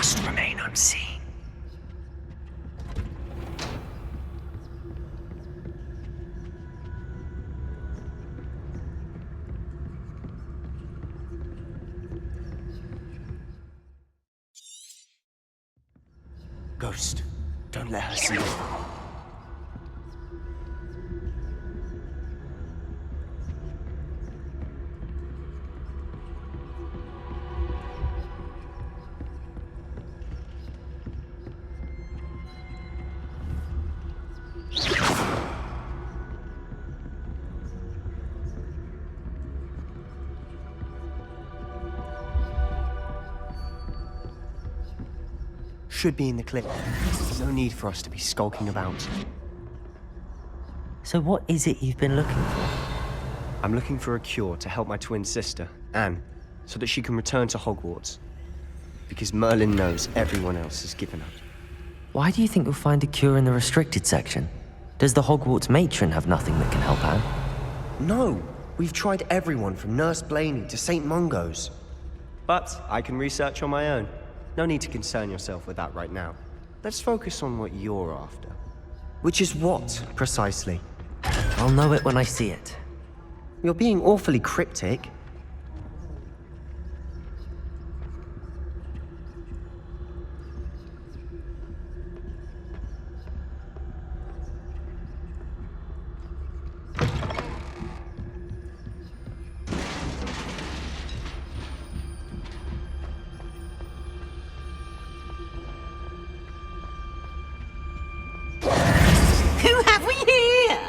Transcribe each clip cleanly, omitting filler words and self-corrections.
must remain unseen. Ghost, don't let her see you. Should be in the clip. No need for us to be skulking about. So what is it you've been looking for? I'm looking for a cure to help my twin sister, Anne, so that she can return to Hogwarts. Because Merlin knows everyone else has given up. Why do you think you'll find a cure in the restricted section? Does the Hogwarts matron have nothing that can help Anne? No! We've tried everyone from Nurse Blaney to St. Mungo's. But I can research on my own. No need to concern yourself with that right now. Let's focus on what you're after. Which is what, precisely? I'll know it when I see it. You're being awfully cryptic. Who have we here?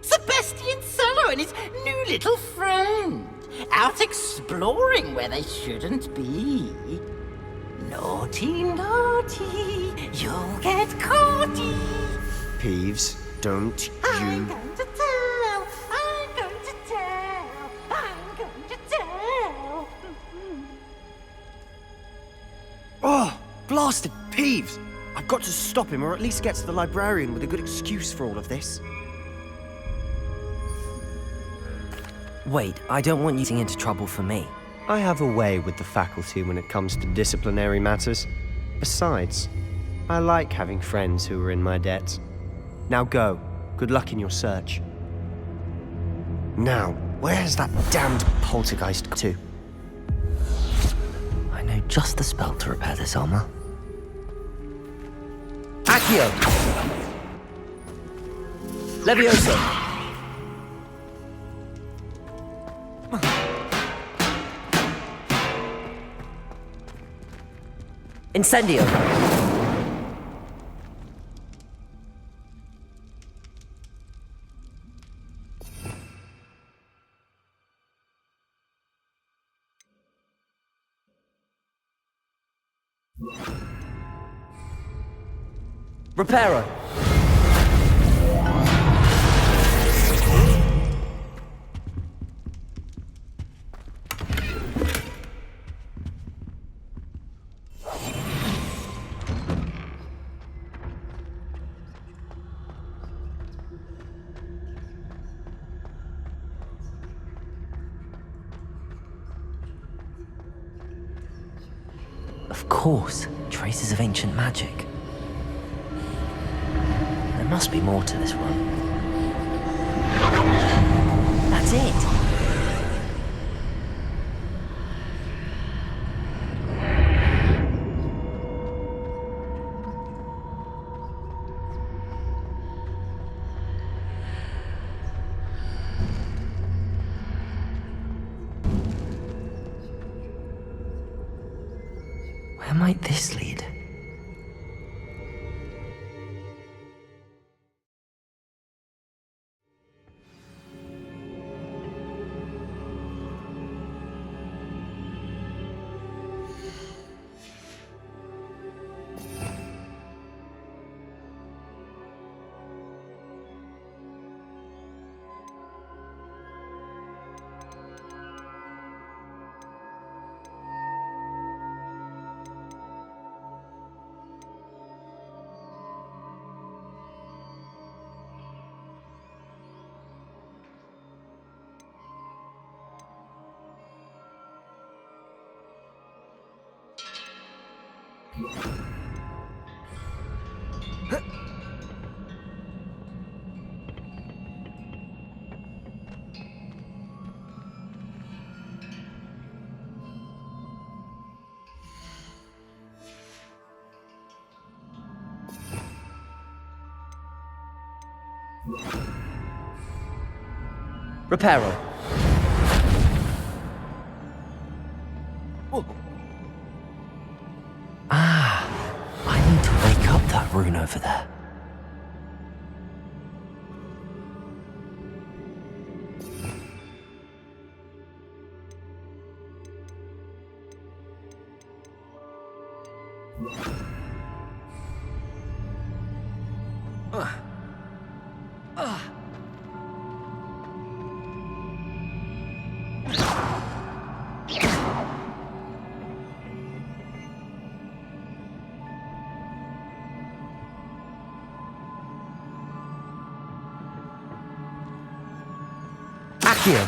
Sebastian Solo and his new little friend. Out exploring where they shouldn't be. Naughty, naughty, you'll get caughty. Peeves, don't I'm you... going to tell, I'm going to tell, I'm going to tell. Oh, blasted Peeves! I've got to stop him, or at least get to the librarian with a good excuse for all of this. Wait, I don't want you getting into trouble for me. I have a way with the faculty when it comes to disciplinary matters. Besides, I like having friends who are in my debt. Now go. Good luck in your search. Now, where's that damned poltergeist to? I know just the spell to repair this armor. Accio! Levioso! Incendio! Reparo! Of course, traces of ancient magic. There must be more to this room. That's it! Where might this lead? Reparo. Ah, I need to wake up that rune over there. Accio.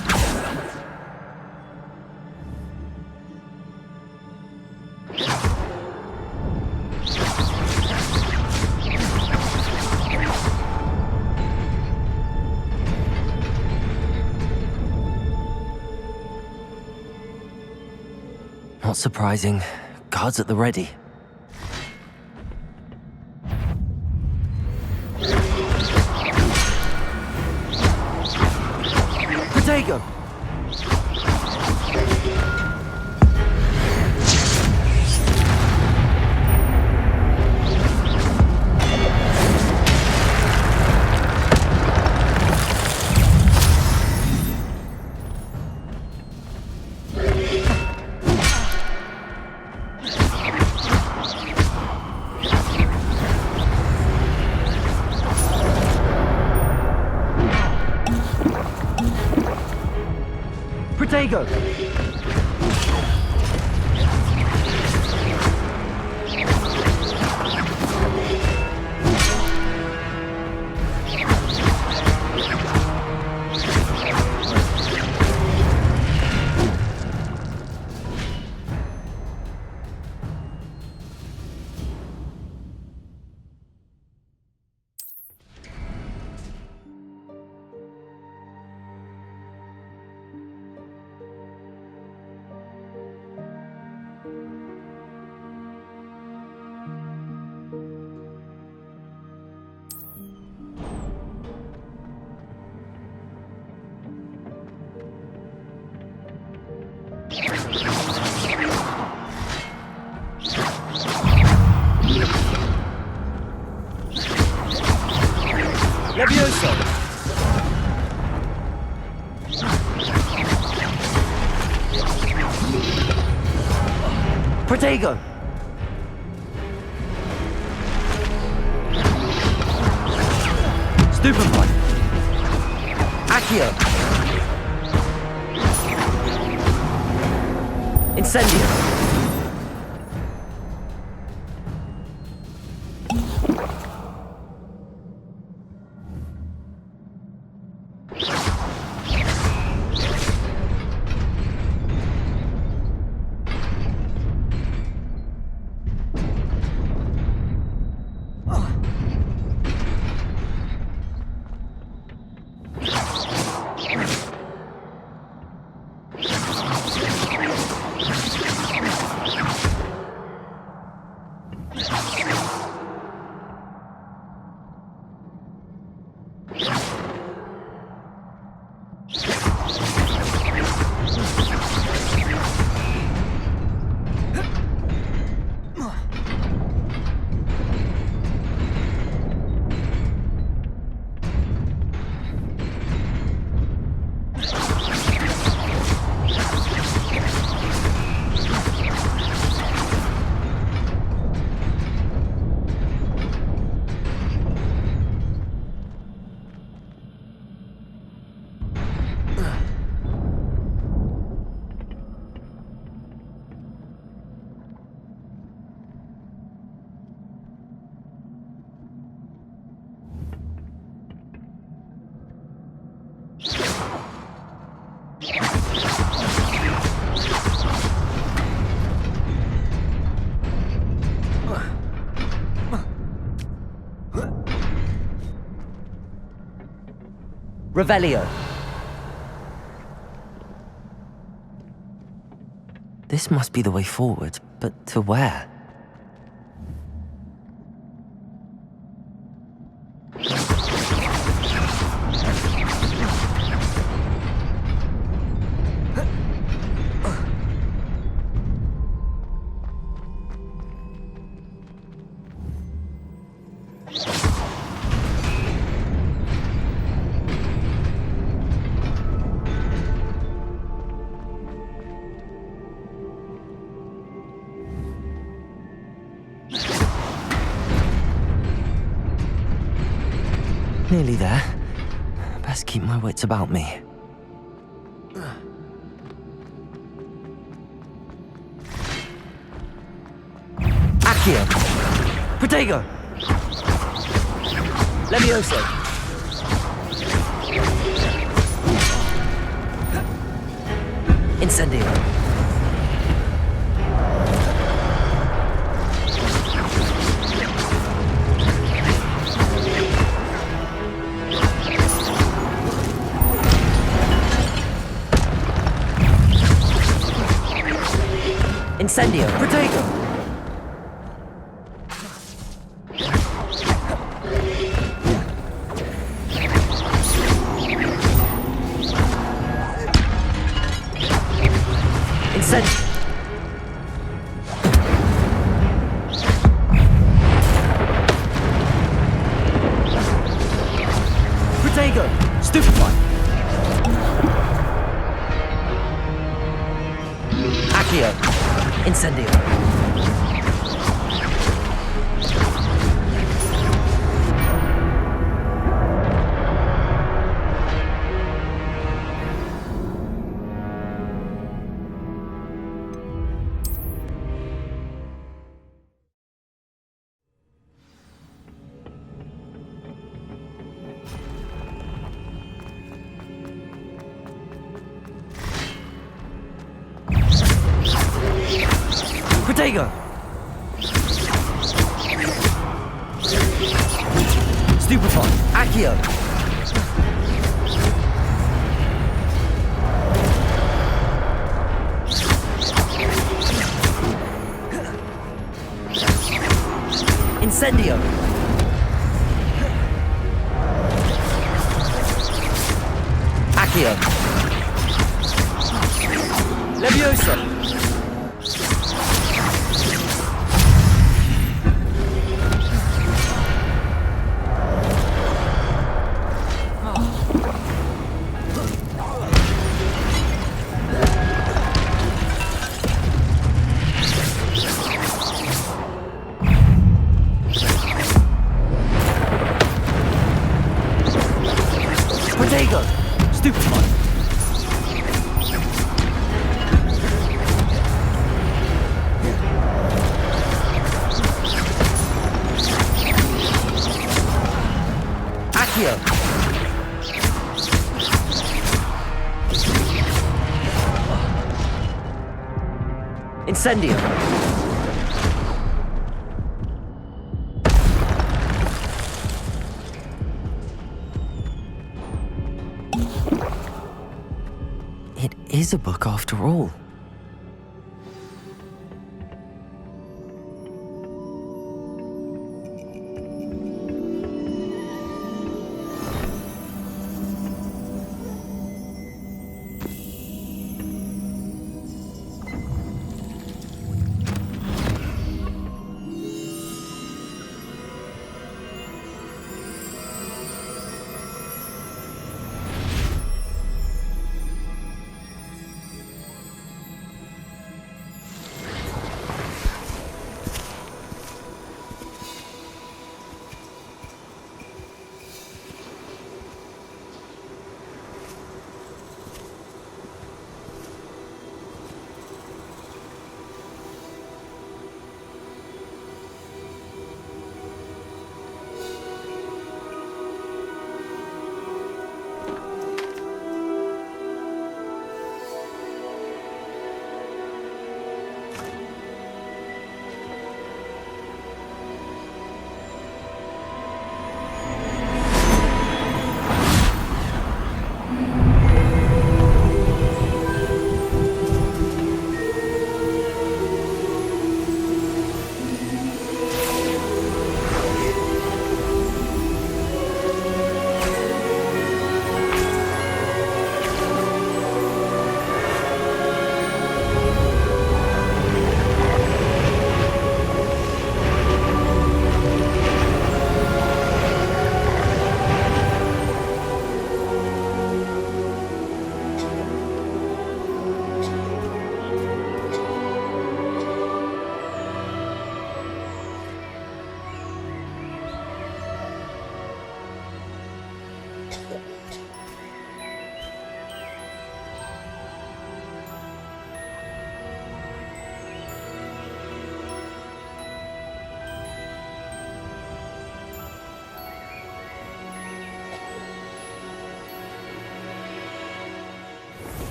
Not surprising. Guards at the ready. Protego! Protego! Levioso! Protego! Stupefy! Accio! Incendio! Revelio. This must be the way forward, but to where? Nearly there. Best keep my wits about me. Accio! Protego! Levioso! Incendio! Incendio! Protego! Incendio! Protego! Stupefy! Accio! Incendio! Protego! Stupefy! Accio! Incendio! Accio! Levioso! Protego! Stupefy! Accio! Incendio! It is a book after all.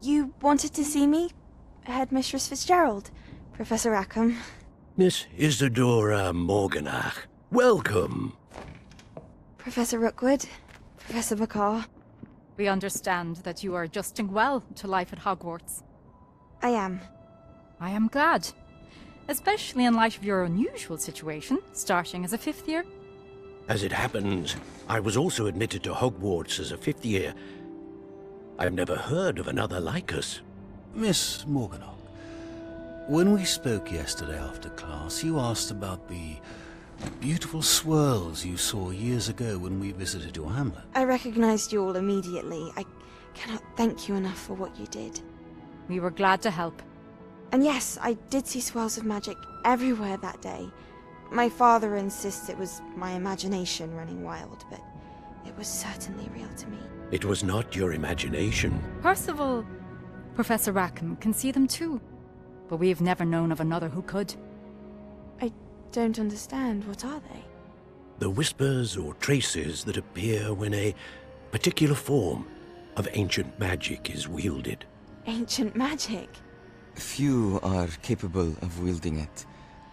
You wanted to see me? Headmistress Fitzgerald, Professor Rackham. Miss Isadora Morganach, welcome. Professor Rookwood, Professor McCaw. We understand that you are adjusting well to life at Hogwarts. I am. I am glad. Especially in light of your unusual situation, starting as a 5th year. As it happens, I was also admitted to Hogwarts as a 5th year. I've never heard of another like us. Miss Morganach, when we spoke yesterday after class, you asked about the beautiful swirls you saw years ago when we visited your hamlet. I recognized you all immediately. I cannot thank you enough for what you did. We were glad to help. And yes, I did see swirls of magic everywhere that day. My father insists it was my imagination running wild, but it was certainly real to me. It was not your imagination. Percival, Professor Rackham can see them too. But we have never known of another who could. I don't understand. What are they? The whispers or traces that appear when a particular form of ancient magic is wielded. Ancient magic? Few are capable of wielding it.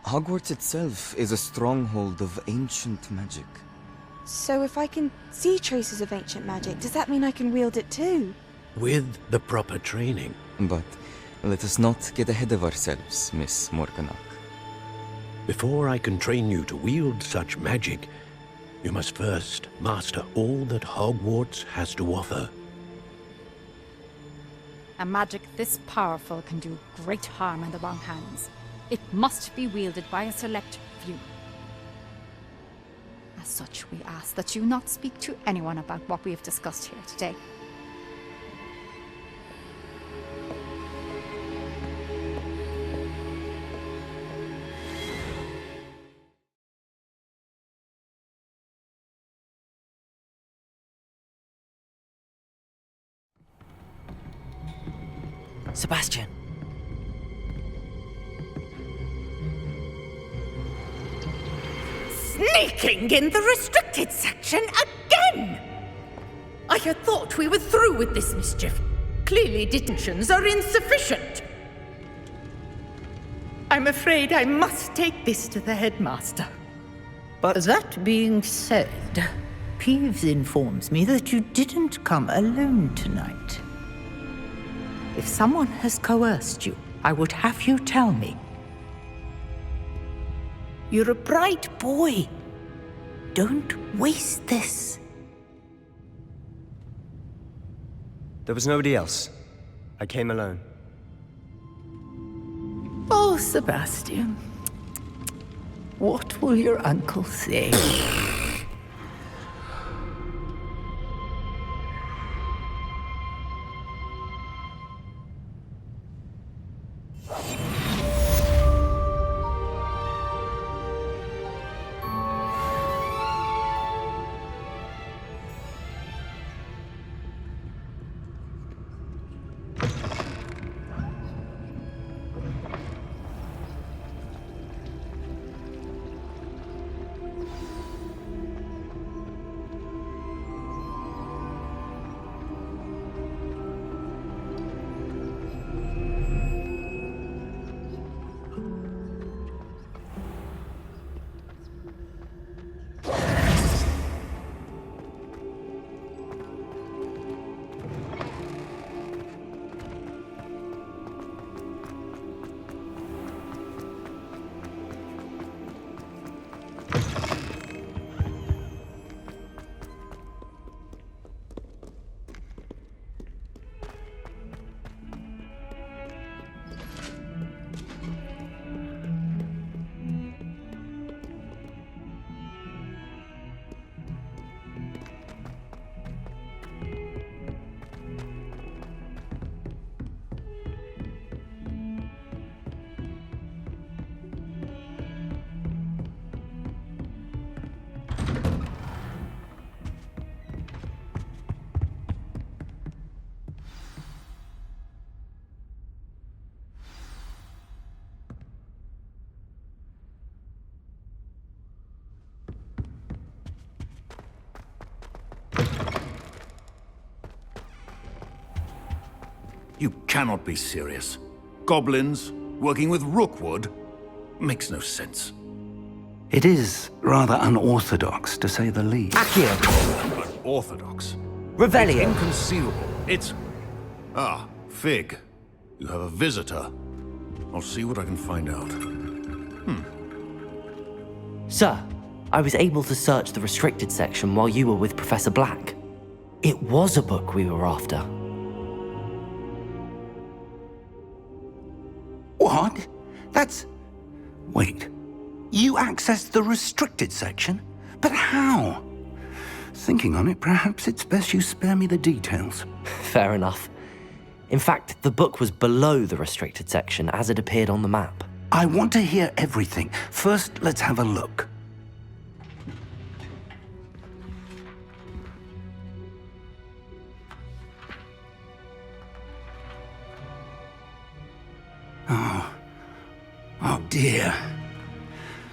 Hogwarts itself is a stronghold of ancient magic. So if I can see traces of ancient magic, does that mean I can wield it too? With the proper training. But let us not get ahead of ourselves, Miss Morganach. Before I can train you to wield such magic, you must first master all that Hogwarts has to offer. A magic this powerful can do great harm in the wrong hands. It must be wielded by a select few. As such, we ask that you not speak to anyone about what we have discussed here today. Sebastian! Sneaking in the restricted section again! I had thought we were through with this mischief. Clearly detentions are insufficient. I'm afraid I must take this to the headmaster. But That being said, Peeves informs me that you didn't come alone tonight. If someone has coerced you, I would have you tell me. You're a bright boy. Don't waste this. there was nobody else. I came alone. Oh, Sebastian. What will your uncle say? You cannot be serious. Goblins working with Rookwood? Makes no sense. It is rather unorthodox, to say the least. Accio! Unorthodox? Revelio! It's inconceivable. It's... Ah, Fig. You have a visitor. I'll see what I can find out. Sir, I was able to search the restricted section while you were with Professor Black. It was a book we were after. What? That's... Wait. You accessed the restricted section? But how? Thinking on it, perhaps it's best you spare me the details. Fair enough. In fact, the book was below the restricted section as it appeared on the map. I want to hear everything. First, let's have a look. Oh dear.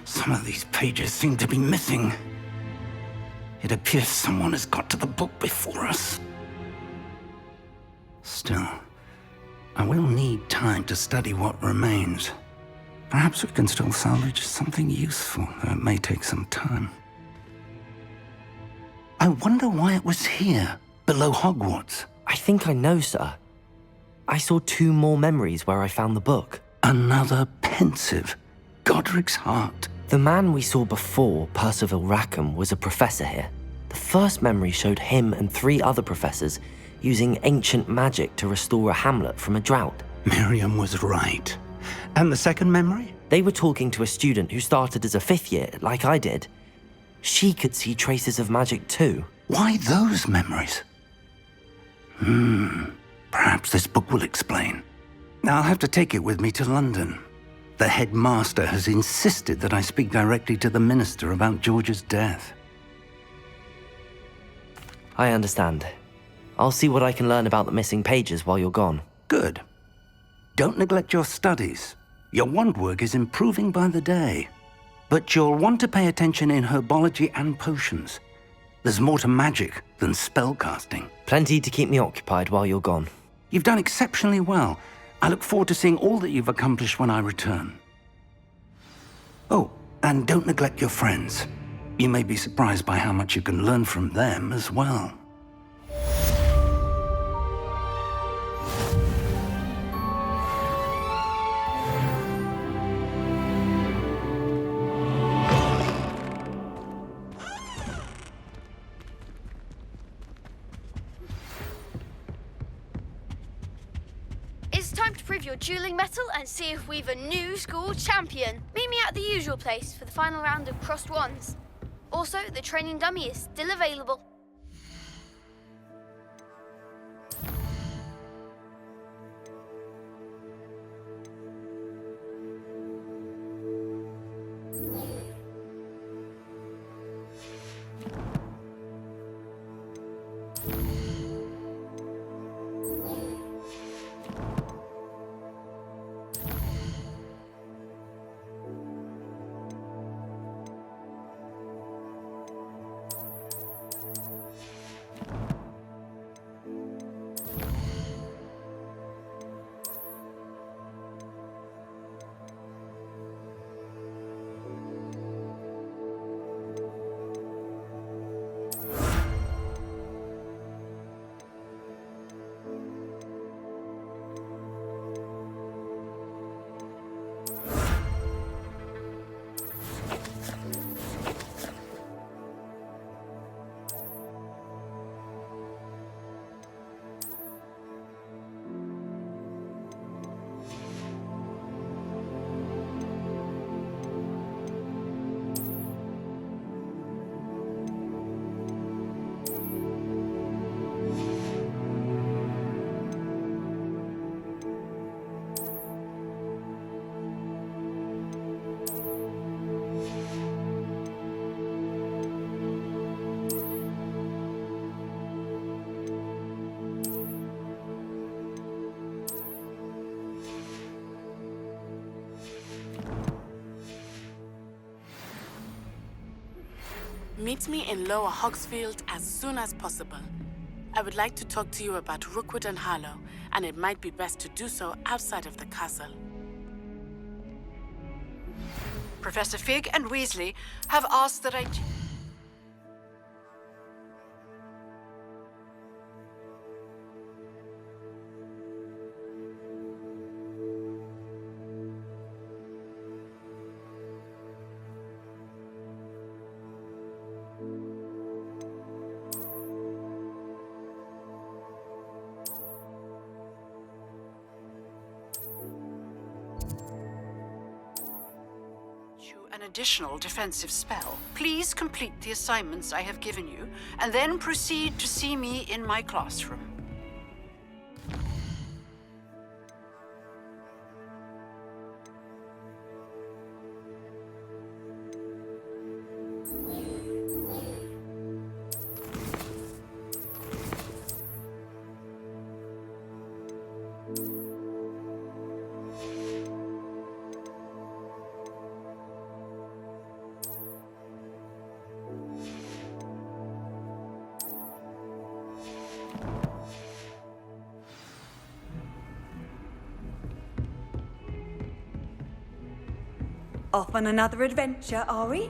Some of these pages seem to be missing. It appears someone has got to the book before us. Still, I will need time to study what remains. Perhaps we can still salvage something useful, though it may take some time. I wonder why it was here, below Hogwarts. I think I know, sir. I saw 2 more memories where I found the book. Another pensive. Godric's heart. The man we saw before, Percival Rackham, was a professor here. The first memory showed him and 3 other professors using ancient magic to restore a hamlet from a drought. Miriam was right. And the second memory? They were talking to a student who started as a 5th year, like I did. She could see traces of magic too. Why those memories? Perhaps this book will explain. I'll have to take it with me to London. The headmaster has insisted that I speak directly to the minister about George's death. I understand. I'll see what I can learn about the missing pages while you're gone. Good. Don't neglect your studies. Your wand work is improving by the day. But you'll want to pay attention in herbology and potions. There's more to magic than spellcasting. Plenty to keep me occupied while you're gone. You've done exceptionally well. I look forward to seeing all that you've accomplished when I return. Oh, and don't neglect your friends. You may be surprised by how much you can learn from them as well. It's time to prove your dueling mettle and see if we've a new school champion. Meet me at the usual place for the final round of crossed wands. Also, the training dummy is still available. Meet me in Lower Hogsfield as soon as possible. I would like to talk to you about Rookwood and Harlow, and it might be best to do so outside of the castle. Professor Fig and Weasley have asked that I... an additional defensive spell. Please complete the assignments I have given you, and then proceed to see me in my classroom. Off on another adventure, are we?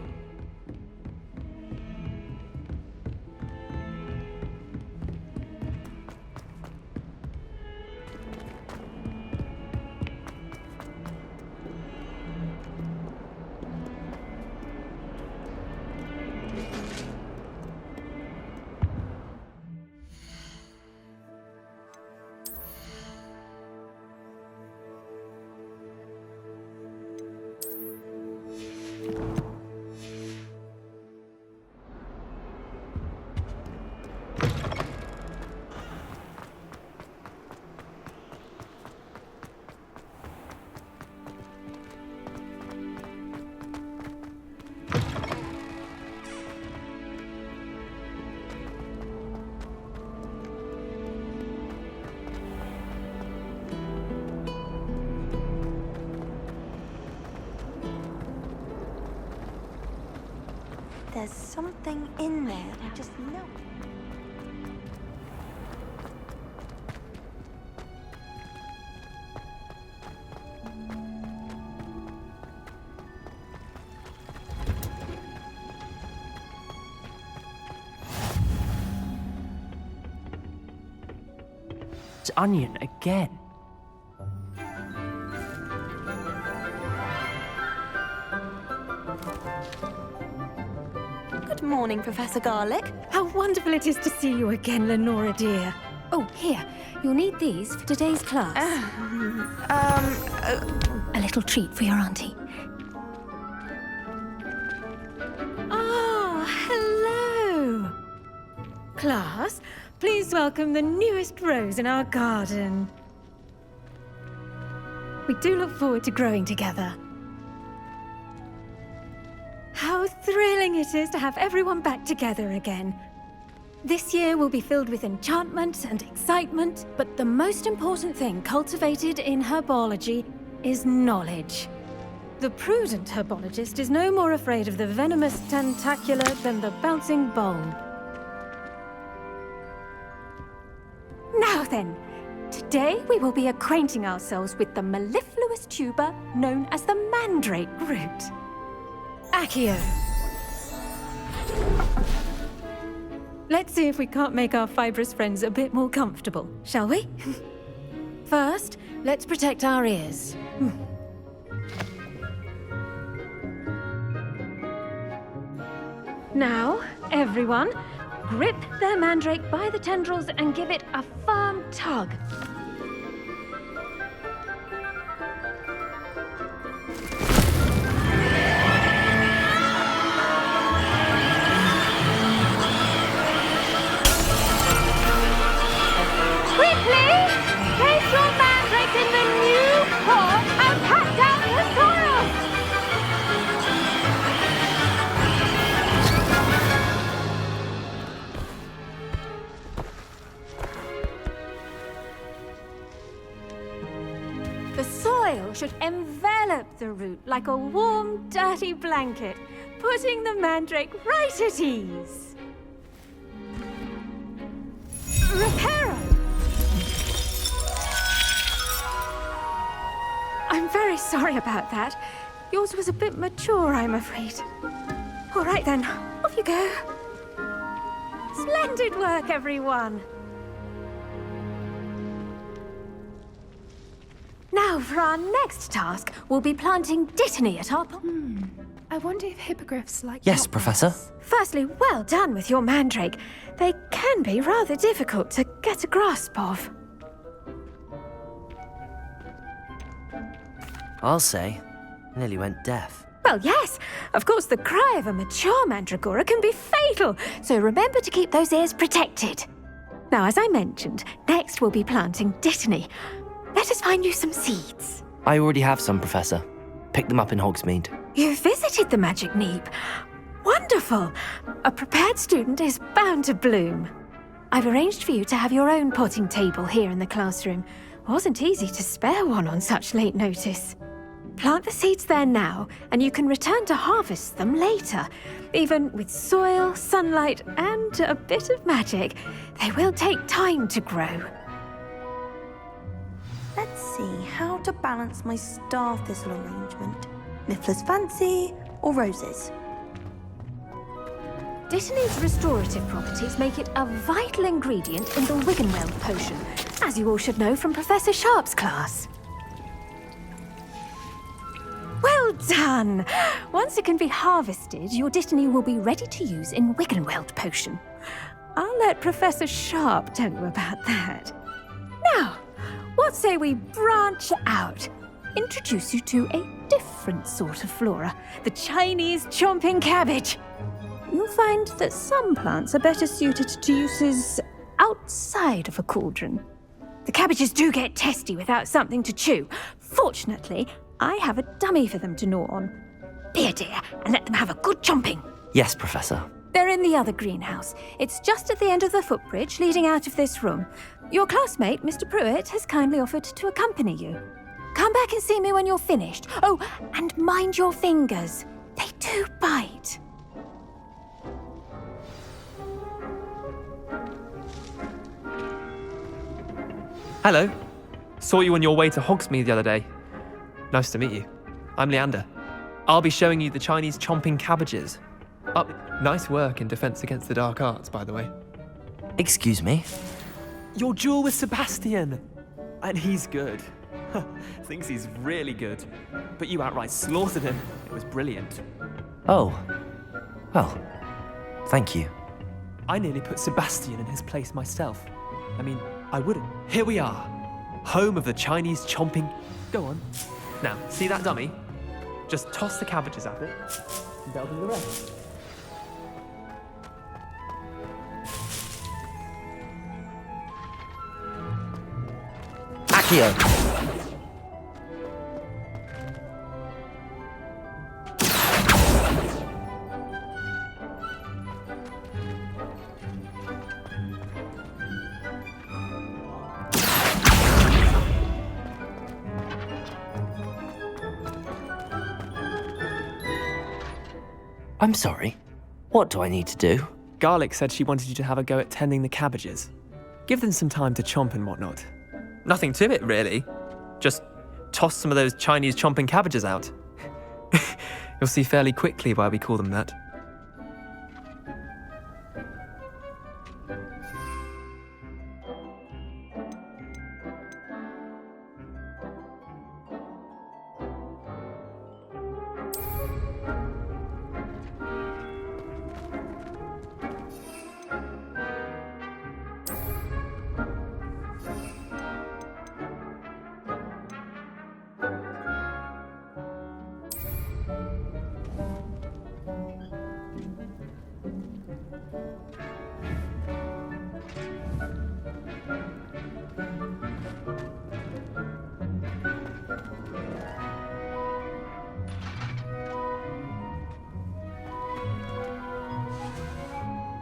There's something in there, I just know. It's Onion again. Good morning, Professor Garlick. How wonderful it is to see you again, Lenora dear. Oh, here. You'll need these for today's class. A little treat for your auntie. Ah, hello. Class, please welcome the newest rose in our garden. We do look forward to growing together. How thrilling it is to have everyone back together again. This year will be filled with enchantment and excitement, but the most important thing cultivated in herbology is knowledge. The prudent herbologist is no more afraid of the venomous tentacula than the bouncing bulb. Now then, today we will be acquainting ourselves with the mellifluous tuber known as the mandrake root. Accio. Let's see if we can't make our fibrous friends a bit more comfortable, shall we? First, let's protect our ears. Now, everyone, grip their mandrake by the tendrils and give it a firm tug. Quickly! Place your mandrake in the new pot and pat down the soil! The soil should envelop the root like a warm, dirty blanket, putting the mandrake right at ease. sorry about that. Yours was a bit mature, I'm afraid. All right then, off you go. Splendid work, everyone. Now, for our next task, we'll be planting dittany at our... I wonder if hippogriffs like... Yes, Professor. Firstly, well done with your mandrake. They can be rather difficult to get a grasp of. I'll say, nearly went deaf. Well, yes. Of course, the cry of a mature mandragora can be fatal, so remember to keep those ears protected. Now, as I mentioned, next we'll be planting dittany. Let us find you some seeds. I already have some, Professor. Picked them up in Hogsmeade. You visited the Magic Neep. Wonderful. A prepared student is bound to bloom. I've arranged for you to have your own potting table here in the classroom. Wasn't easy to spare one on such late notice. Plant the seeds there now, and you can return to harvest them later. Even with soil, sunlight, and a bit of magic, they will take time to grow. Let's see how to balance my star thistle arrangement. Niffler's Fancy or roses? Dittany's restorative properties make it a vital ingredient in the Wiggenweld potion, as you all should know from Professor Sharp's class. Well done! Once it can be harvested, your dittany will be ready to use in Wiggenweld potion. I'll let Professor Sharp tell you about that. Now, what say we branch out? Introduce you to a different sort of flora, the Chinese chomping cabbage. You'll find that some plants are better suited to uses outside of a cauldron. The cabbages do get testy without something to chew. Fortunately, I have a dummy for them to gnaw on. Be a dear and let them have a good chomping. Yes, Professor. They're in the other greenhouse. It's just at the end of the footbridge leading out of this room. Your classmate, Mr. Pruitt, has kindly offered to accompany you. Come back and see me when you're finished. Oh, and mind your fingers. They do bite. Hello. Saw you on your way to Hogsmeade the other day. Nice to meet you. I'm Leander. I'll be showing you the Chinese chomping cabbages. Nice work in Defense Against the Dark Arts, by the way. Excuse me? Your duel with Sebastian! And he's good. Thinks he's really good. But you outright slaughtered him. It was brilliant. Oh. Well, thank you. I nearly put Sebastian in his place myself. I mean, I wouldn't. Here we are. Home of the Chinese chomping... Go on. Now, see that dummy? Just toss the cabbages at it, and they'll do the rest. Accio! I'm sorry. What do I need to do? Garlic said she wanted you to have a go at tending the cabbages. Give them some time to chomp and whatnot. Nothing to it, really. Just toss some of those Chinese chomping cabbages out. You'll see fairly quickly why we call them that.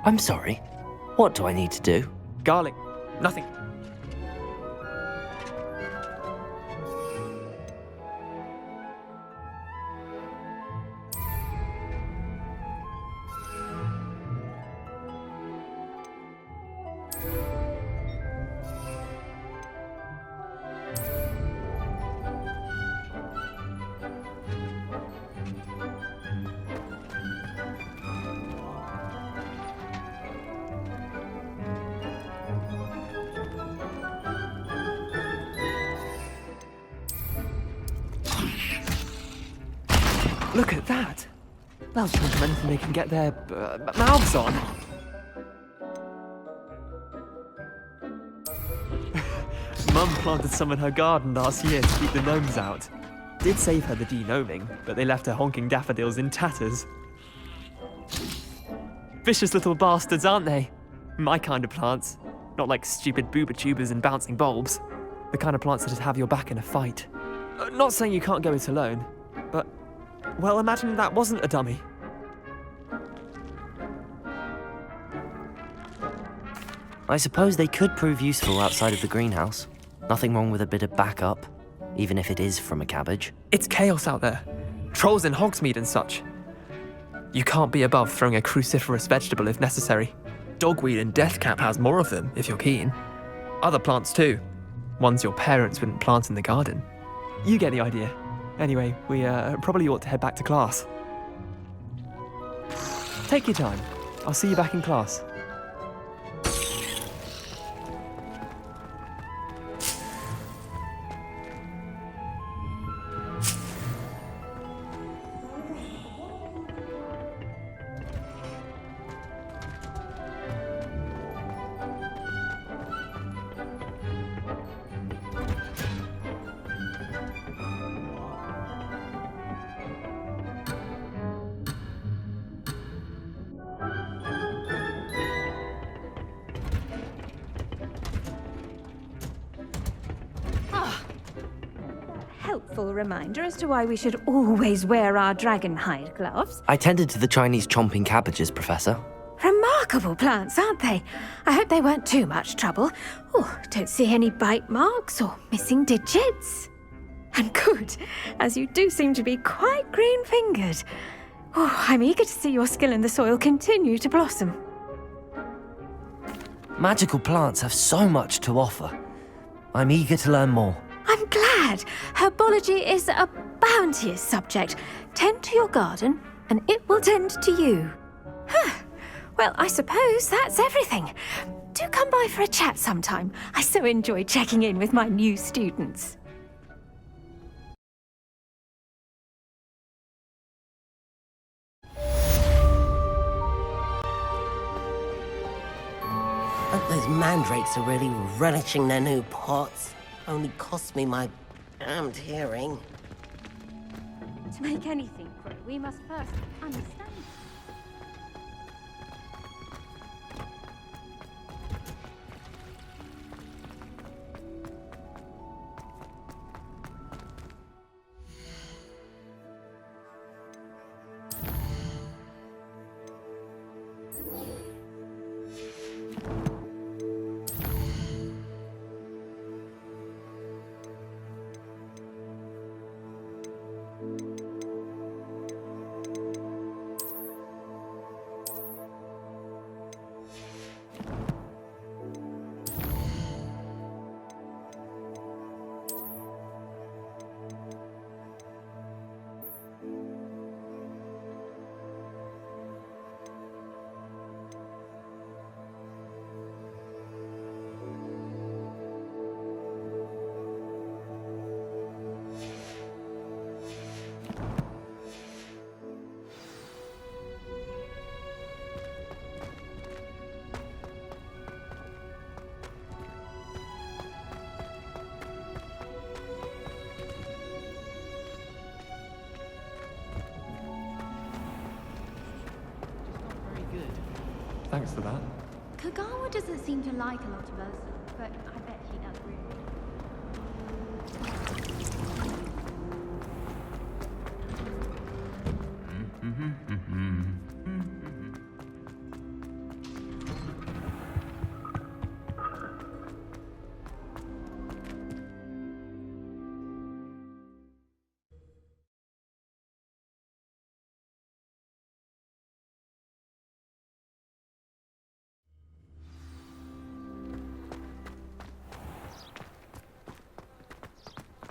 I'm sorry. What do I need to do? Garlic. Nothing. Look at that! They'll chomp on anything they can get their mouths on. Mum planted some in her garden last year to keep the gnomes out. Did save her the de-gnoming, but they left her honking daffodils in tatters. Vicious little bastards, aren't they? My kind of plants. Not like stupid booba tubers and bouncing bulbs. The kind of plants that'd have your back in a fight. Not saying you can't go it alone, but, well, imagine that wasn't a dummy. I suppose they could prove useful outside of the greenhouse. Nothing wrong with a bit of backup, even if it is from a cabbage. It's chaos out there. Trolls in Hogsmeade and such. You can't be above throwing a cruciferous vegetable if necessary. Dogweed and deathcap has more of them, if you're keen. Other plants too. Ones your parents wouldn't plant in the garden. You get the idea. Anyway, we probably ought to head back to class. Take your time. I'll see you back in class. Helpful reminder as to why we should always wear our dragon hide gloves. I tended to the Chinese chomping cabbages, Professor. Remarkable plants, aren't they? I hope they weren't too much trouble. Oh, don't see any bite marks or missing digits. And good, as you do seem to be quite green-fingered. Oh, I'm eager to see your skill in the soil continue to blossom. Magical plants have so much to offer. I'm eager to learn more. I'm glad. Herbology is a bounteous subject. Tend to your garden, and it will tend to you. Well, I suppose that's everything. Do come by for a chat sometime. I so enjoy checking in with my new students. Those mandrakes are really relishing their new pots. Only cost me my damned hearing. To make anything grow, we must first understand. Thanks for that. Kagawa doesn't seem to like a lot of us, but I bet he does really.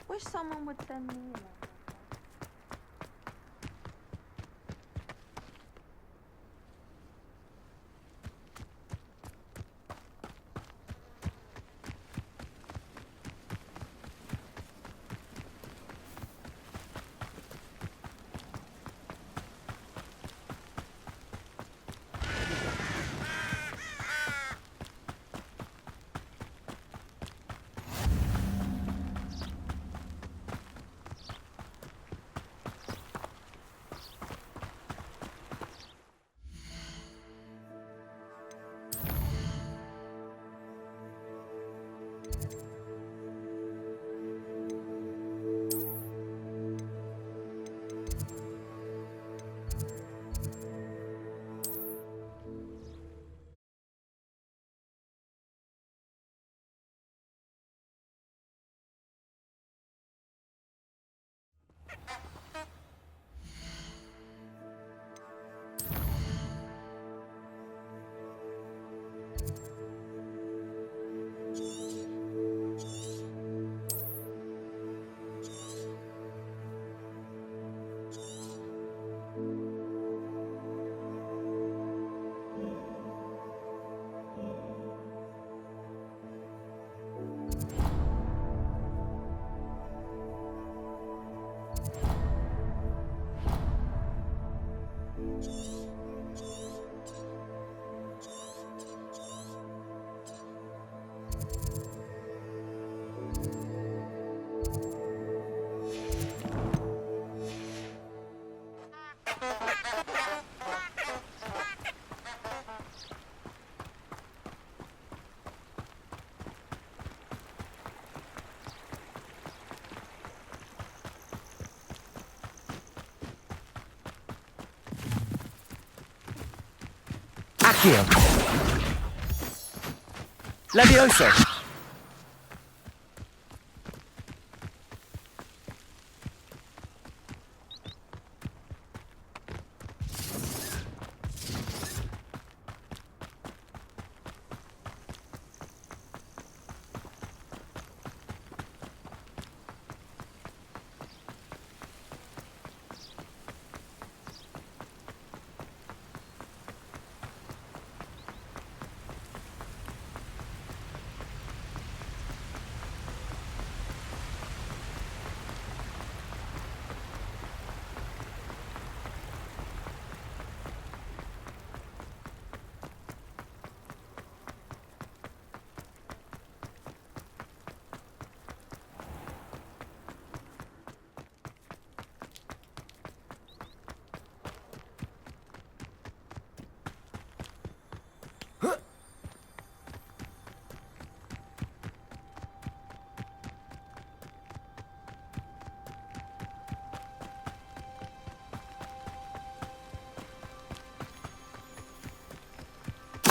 Wish someone would send me a letter. Accio! Levioso!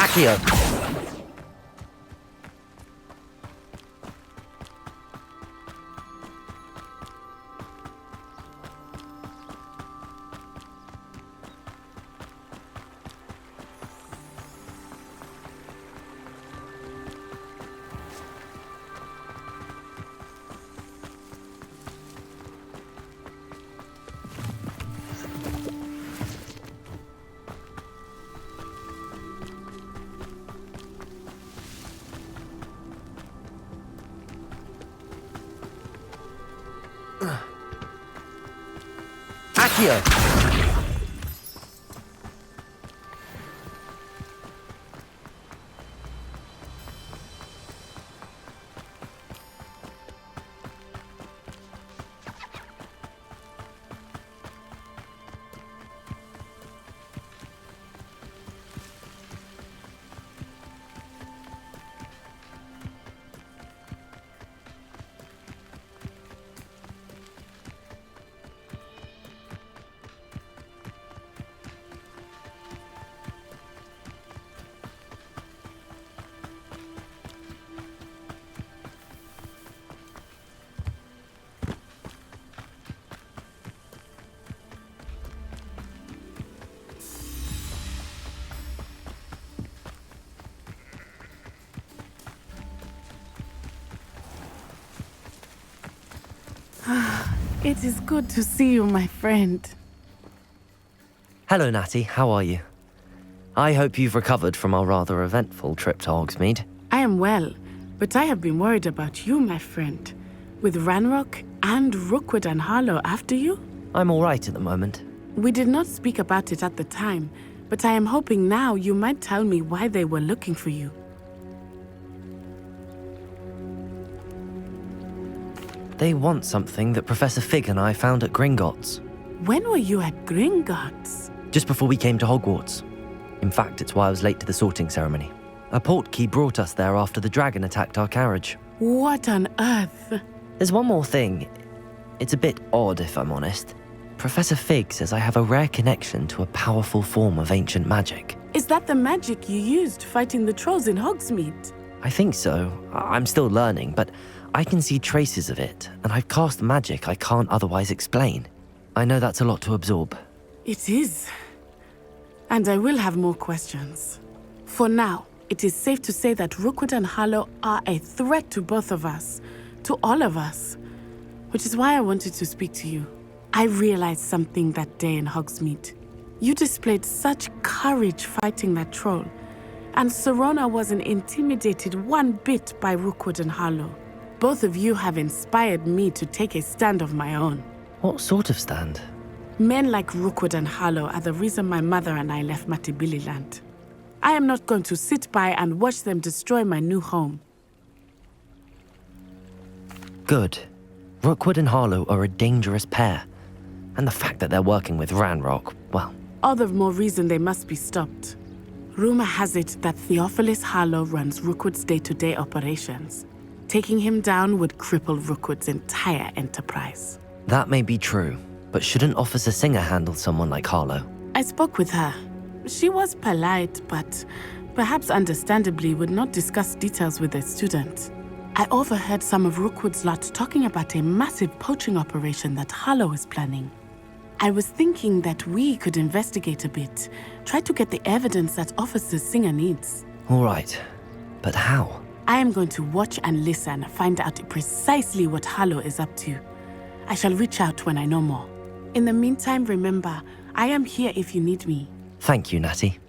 Accio! Accio! It is good to see you, my friend. Hello, Natty. How are you? I hope you've recovered from our rather eventful trip to Hogsmeade. I am well, but I have been worried about you, my friend. With Ranrock and Rookwood and Harlow after you? I'm all right at the moment. We did not speak about it at the time, but I am hoping now you might tell me why they were looking for you. They want something that Professor Fig and I found at Gringotts. When were you at Gringotts? Just before we came to Hogwarts. In fact, it's why I was late to the sorting ceremony. A portkey brought us there after the dragon attacked our carriage. What on earth? There's one more thing. It's a bit odd, if I'm honest. Professor Fig says I have a rare connection to a powerful form of ancient magic. Is that the magic you used fighting the trolls in Hogsmeade? I think so. I'm still learning, but I can see traces of it, and I've cast magic I can't otherwise explain. I know that's a lot to absorb. It is. And I will have more questions. For now, it is safe to say that Rookwood and Harlow are a threat to both of us, to all of us, which is why I wanted to speak to you. I realized something that day in Hogsmeade. You displayed such courage fighting that troll, and Serona wasn't intimidated one bit by Rookwood and Harlow. Both of you have inspired me to take a stand of my own. What sort of stand? Men like Rookwood and Harlow are the reason my mother and I left Matabeleland. I am not going to sit by and watch them destroy my new home. Good. Rookwood and Harlow are a dangerous pair. And the fact that they're working with Ranrock, well... All the more reason they must be stopped. Rumor has it that Theophilus Harlow runs Rookwood's day-to-day operations. Taking him down would cripple Rookwood's entire enterprise. That may be true, but shouldn't Officer Singer handle someone like Harlow? I spoke with her. She was polite, but perhaps understandably would not discuss details with a student. I overheard some of Rookwood's lot talking about a massive poaching operation that Harlow is planning. I was thinking that we could investigate a bit, try to get the evidence that Officer Singer needs. All right, but how? I am going to watch and listen, find out precisely what Harlow is up to. I shall reach out when I know more. In the meantime, remember, I am here if you need me. Thank you, Natty.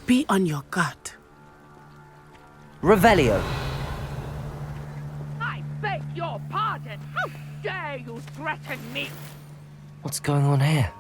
Be on your guard. Revelio. I beg your pardon. How dare you threaten me? What's going on here?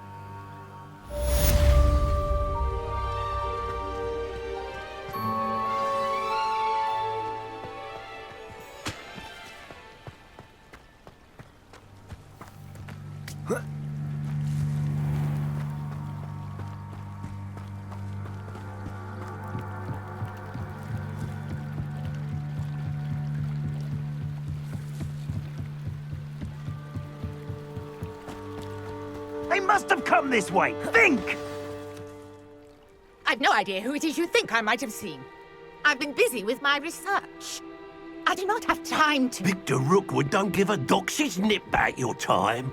They must have come this way. Think! I've no idea who it is you think I might have seen. I've been busy with my research. I do not have time to... Victor Rookwood don't give a doxy's nip back your time.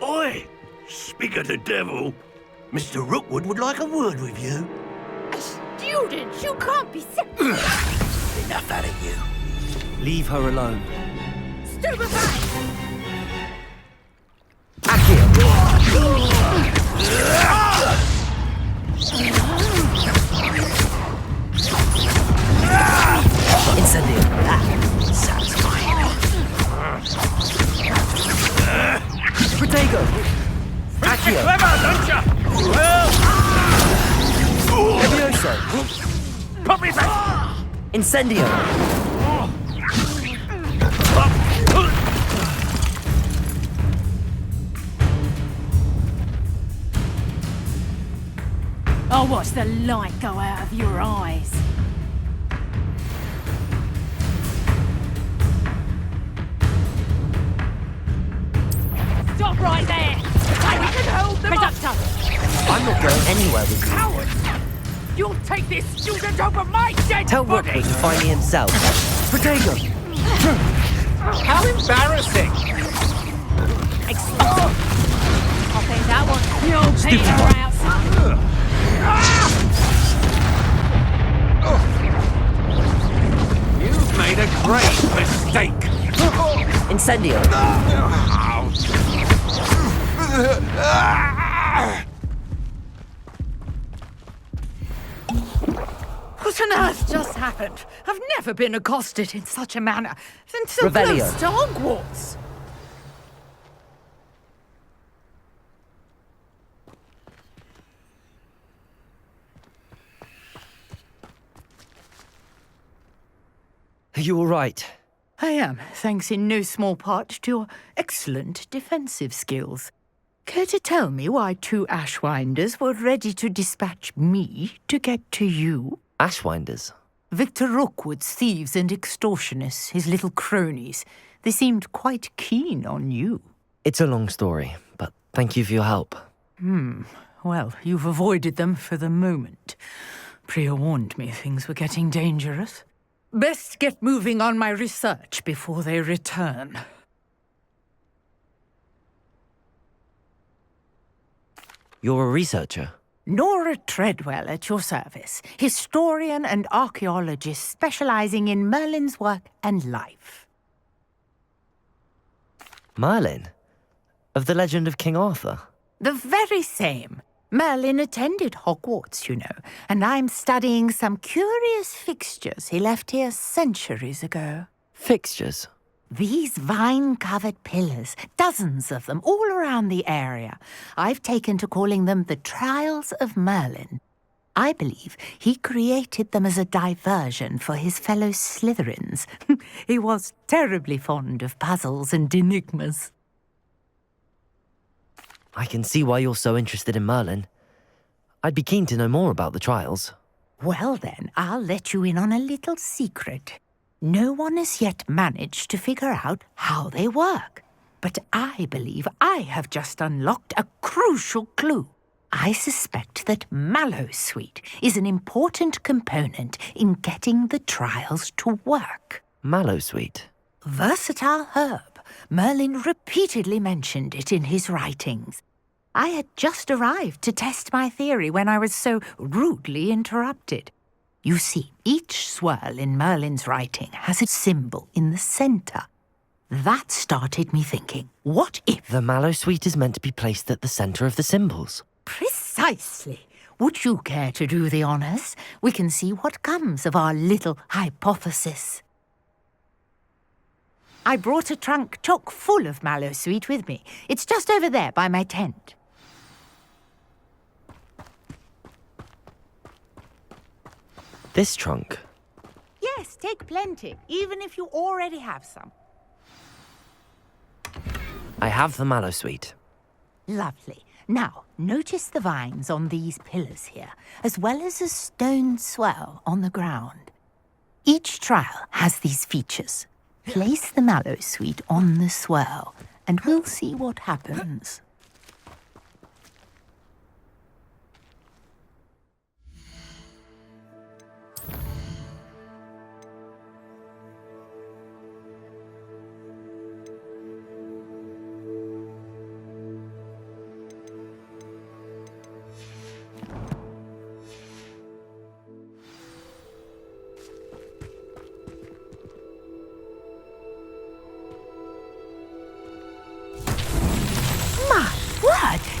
Oi! Speak of the devil. Mr. Rookwood would like a word with you. Students, you can't be sick. Enough out of you. Leave her alone. Stupefy! Incendio. Satisfying. Protego. Accio. Clever, don't ya? Levioso. Put me back. Incendio. I'll watch the light go out of your eyes. Stop right there! I can hold them up! I'm not going anywhere with you. Coward! You'll take this student over my dead Tell body! Rookwood to find me himself. Protego. How embarrassing! Explode! I'll think that one. You'll peter out. You've made a great mistake. Incendio. What on earth just happened? I've never been accosted in such a manner. And so Revelio. close to Hogwarts. Are you all right? I am, thanks in no small part to your excellent defensive skills. Care to tell me why two Ashwinders were ready to dispatch me to get to you? Ashwinders? Victor Rookwood's thieves and extortionists, his little cronies. They seemed quite keen on you. It's a long story, but thank you for your help. Well, you've avoided them for the moment. Priya warned me things were getting dangerous. Best get moving on my research before they return. You're a researcher? Nora Treadwell at your service, historian and archaeologist specializing in Merlin's work and life. Merlin? Of the legend of King Arthur? The very same. Merlin attended Hogwarts, you know, and I'm studying some curious fixtures he left here centuries ago. Fixtures? These vine-covered pillars, dozens of them, all around the area. I've taken to calling them the Trials of Merlin. I believe he created them as a diversion for his fellow Slytherins. He was terribly fond of puzzles and enigmas. I can see why you're so interested in Merlin. I'd be keen to know more about the trials. Well then, I'll let you in on a little secret. No one has yet managed to figure out how they work. But I believe I have just unlocked a crucial clue. I suspect that mallowsweet is an important component in getting the trials to work. Mallowsweet? Versatile herb. Merlin repeatedly mentioned it in his writings. I had just arrived to test my theory when I was so rudely interrupted. You see, each swirl in Merlin's writing has a symbol in the center. That started me thinking, what if... The mallowsweet is meant to be placed at the center of the symbols. Precisely. Would you care to do the honors? We can see what comes of our little hypothesis. I brought a trunk chock full of mallowsweet with me. It's just over there by my tent. This trunk? Yes, take plenty, even if you already have some. I have the mallowsweet. Lovely. Now, notice the vines on these pillars here, as well as a stone swell on the ground. Each trial has these features. Place the mallowsweet on the swell, and we'll see what happens.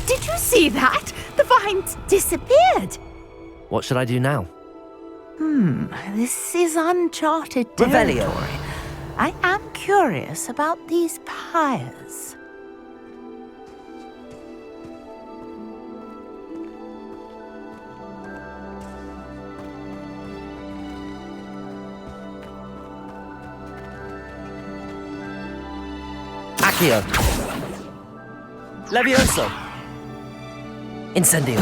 Did you see that? The vines disappeared. What should I do now? This is uncharted Revelio. territory. I am curious about these pyres. Accio. Levioso. Incendio.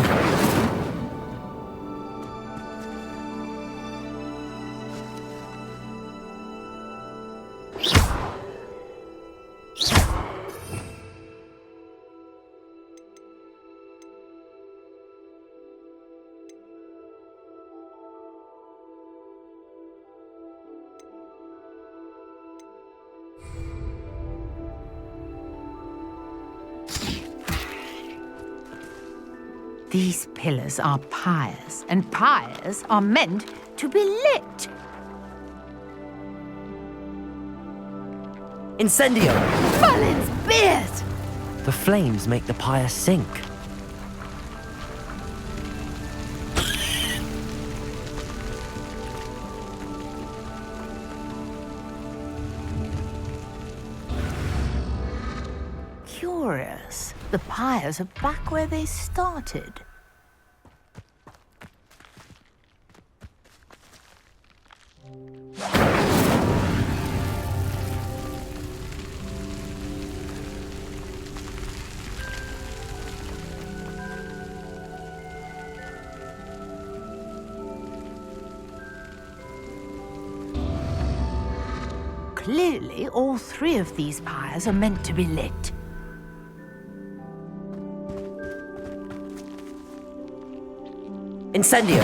These pillars are pyres, and pyres are meant to be lit. Incendio! Merlin's beard! The flames make the pyre sink. Curious. The pyres are back where they started. Clearly, all three of these pyres are meant to be lit. Incendio!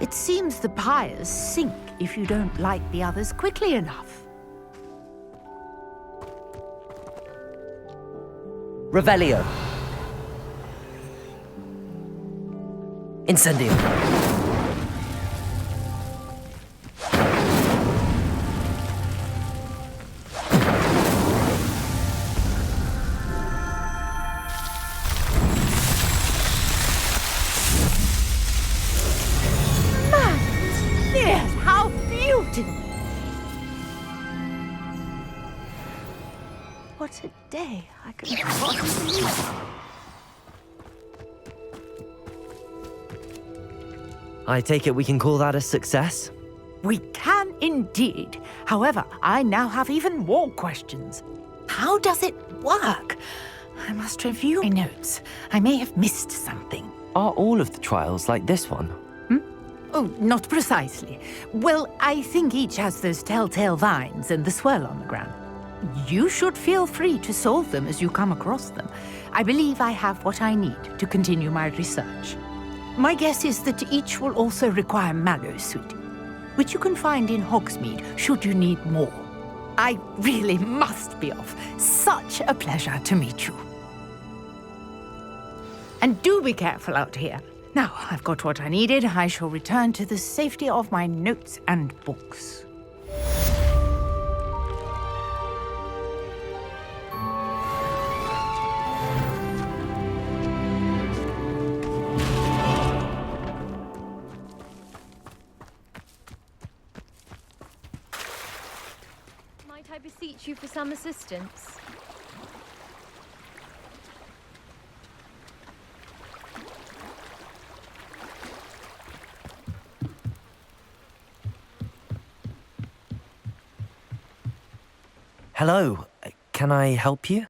It seems the pyres sink if you don't light the others quickly enough. Revelio. Incendio. Yes, how beautiful! What a day I could possibly live. I take it we can call that a success? We can indeed. However, I now have even more questions. How does it work? I must review my notes. I may have missed something. Are all of the trials like this one? Oh, not precisely. Well, I think each has those telltale vines and the swirl on the ground. You should feel free to solve them as you come across them. I believe I have what I need to continue my research. My guess is that each will also require mallow sweet, which you can find in Hogsmeade should you need more. I really must be off. Such a pleasure to meet you. And do be careful out here. Now, I've got what I needed. I shall return to the safety of my notes and books. Might I beseech you for some assistance? Hello, can I help you?